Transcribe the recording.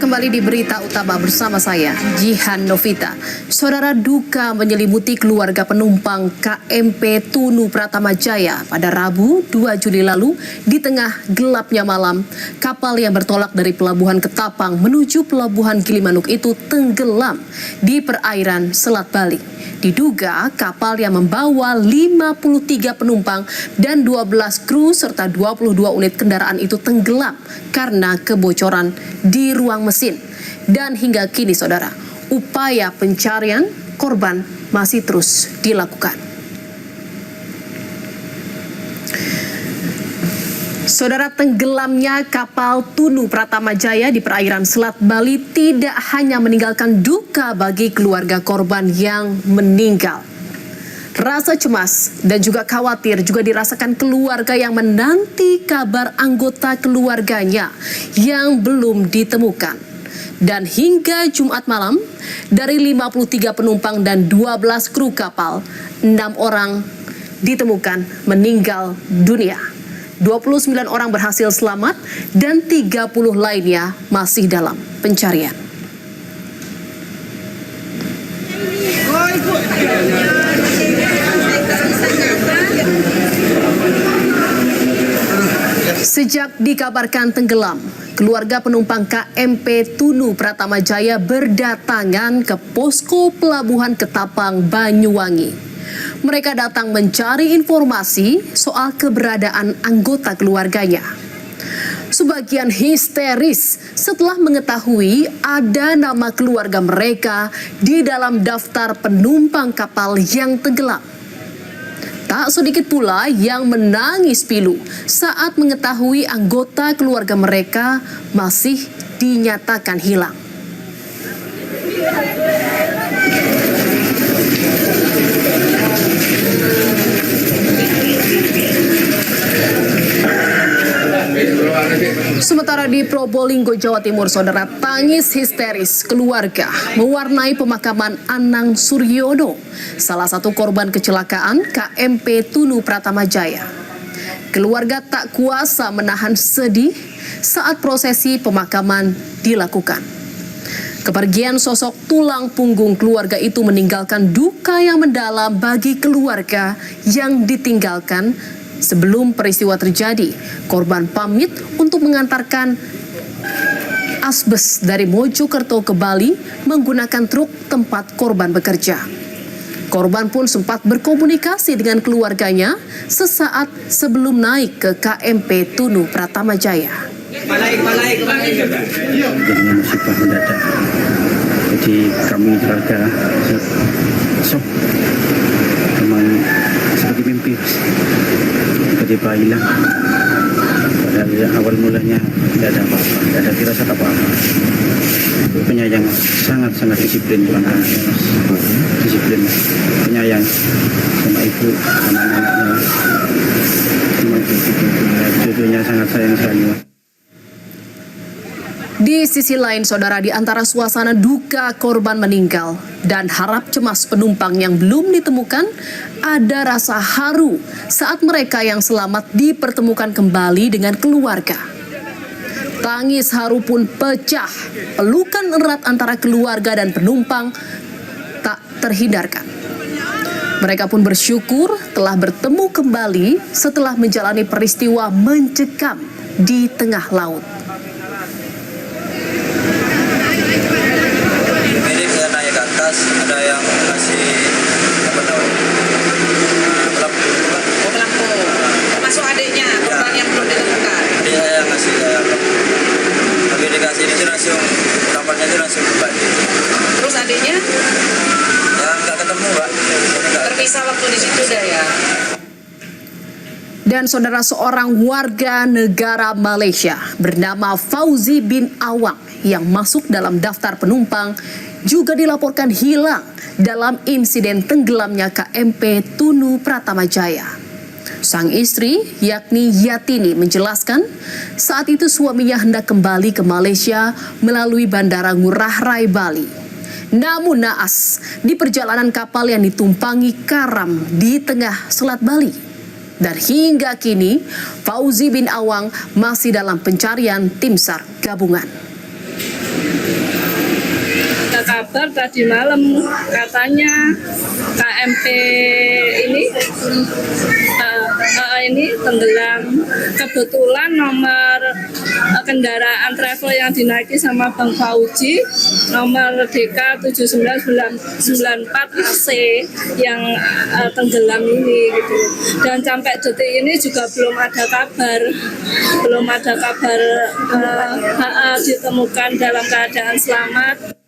kembali di Berita Utama bersama saya, Jihan Novita. Saudara, duka menyelimuti keluarga penumpang KMP Tunu Pratama Jaya pada Rabu 2 Juli lalu di tengah gelapnya malam. Kapal yang bertolak dari Pelabuhan Ketapang menuju Pelabuhan Gilimanuk itu tenggelam di perairan Selat Bali. Diduga kapal yang membawa 53 penumpang dan 12 kru serta 22 unit kendaraan itu tenggelam karena kebocoran di ruang mesin. Dan hingga kini saudara, upaya pencarian korban masih terus dilakukan. Saudara, tenggelamnya kapal Tunu Pratama Jaya di perairan Selat Bali tidak hanya meninggalkan duka bagi keluarga korban yang meninggal. Rasa cemas dan juga khawatir juga dirasakan keluarga yang menanti kabar anggota keluarganya yang belum ditemukan. Dan hingga Jumat malam, dari 53 penumpang dan 12 kru kapal, 6 orang ditemukan meninggal dunia. 29 orang berhasil selamat dan 30 lainnya masih dalam pencarian. Sejak dikabarkan tenggelam, keluarga penumpang KMP Tunu Pratama Jaya berdatangan ke posko Pelabuhan Ketapang, Banyuwangi. Mereka datang mencari informasi soal keberadaan anggota keluarganya. Sebagian histeris setelah mengetahui ada nama keluarga mereka di dalam daftar penumpang kapal yang tenggelam. Tak sedikit pula yang menangis pilu saat mengetahui anggota keluarga mereka masih dinyatakan hilang. Sementara di Probolinggo, Jawa Timur, saudara, tangis histeris keluarga mewarnai pemakaman Anang Suryono, salah satu korban kecelakaan KMP Tunu Pratama Jaya. Keluarga tak kuasa menahan sedih saat prosesi pemakaman dilakukan. Kepergian sosok tulang punggung keluarga itu meninggalkan duka yang mendalam bagi keluarga yang ditinggalkan. Sebelum peristiwa terjadi, korban pamit untuk mengantarkan asbes dari Mojokerto ke Bali menggunakan truk tempat korban bekerja. Korban pun sempat berkomunikasi dengan keluarganya sesaat sebelum naik ke KMP Tunu Pratama Jaya. Jadinya musibah mendadak. Jadi kami keluarga sok memang sebagai mimpi tiba-tiba hilang. Padahal awal mulanya tidak ada apa-apa, tidak ada firasat apa-apa. Penyayang, sangat-sangat disiplin bangga, disiplin, penyayang sama ibu, sama anak-anaknya, sama cucunya sangat sayang sekali. Di sisi lain, saudara, di antara suasana duka korban meninggal dan harap cemas penumpang yang belum ditemukan, ada rasa haru saat mereka yang selamat dipertemukan kembali dengan keluarga. Tangis haru pun pecah, pelukan erat antara keluarga dan penumpang tak terhindarkan. Mereka pun bersyukur telah bertemu kembali setelah menjalani peristiwa mencekam di tengah laut. Ada yang kasih apa namanya pelampung. Masuk adiknya korban yang belum ditemukan. Adik saya yang ngasih saya pelampung. Tapi dikasih ini langsung kapalnya itu langsung kembali. Terus adiknya? Ya nggak ketemu Pak. Terpisah waktu di situ dah ya. Dan saudara, seorang warga negara Malaysia bernama Fauzi bin Awang yang masuk dalam daftar penumpang juga dilaporkan hilang dalam insiden tenggelamnya KMP Tunu Pratama Jaya. Sang istri, yakni Yatini, menjelaskan saat itu suaminya hendak kembali ke Malaysia melalui Bandara Ngurah Rai Bali. Namun naas, di perjalanan kapal yang ditumpangi karam di tengah Selat Bali. Dan hingga kini, Fauzi bin Awang masih dalam pencarian tim SAR gabungan. Ada kabar tadi malam katanya KMP ini tenggelam. Kebetulan nomor kendaraan travel yang dinaiki sama Bang Fauji nomor DK 7994 AC yang tenggelam ini gitu. Dan sampai detik ini juga belum ada kabar ditemukan dalam keadaan selamat.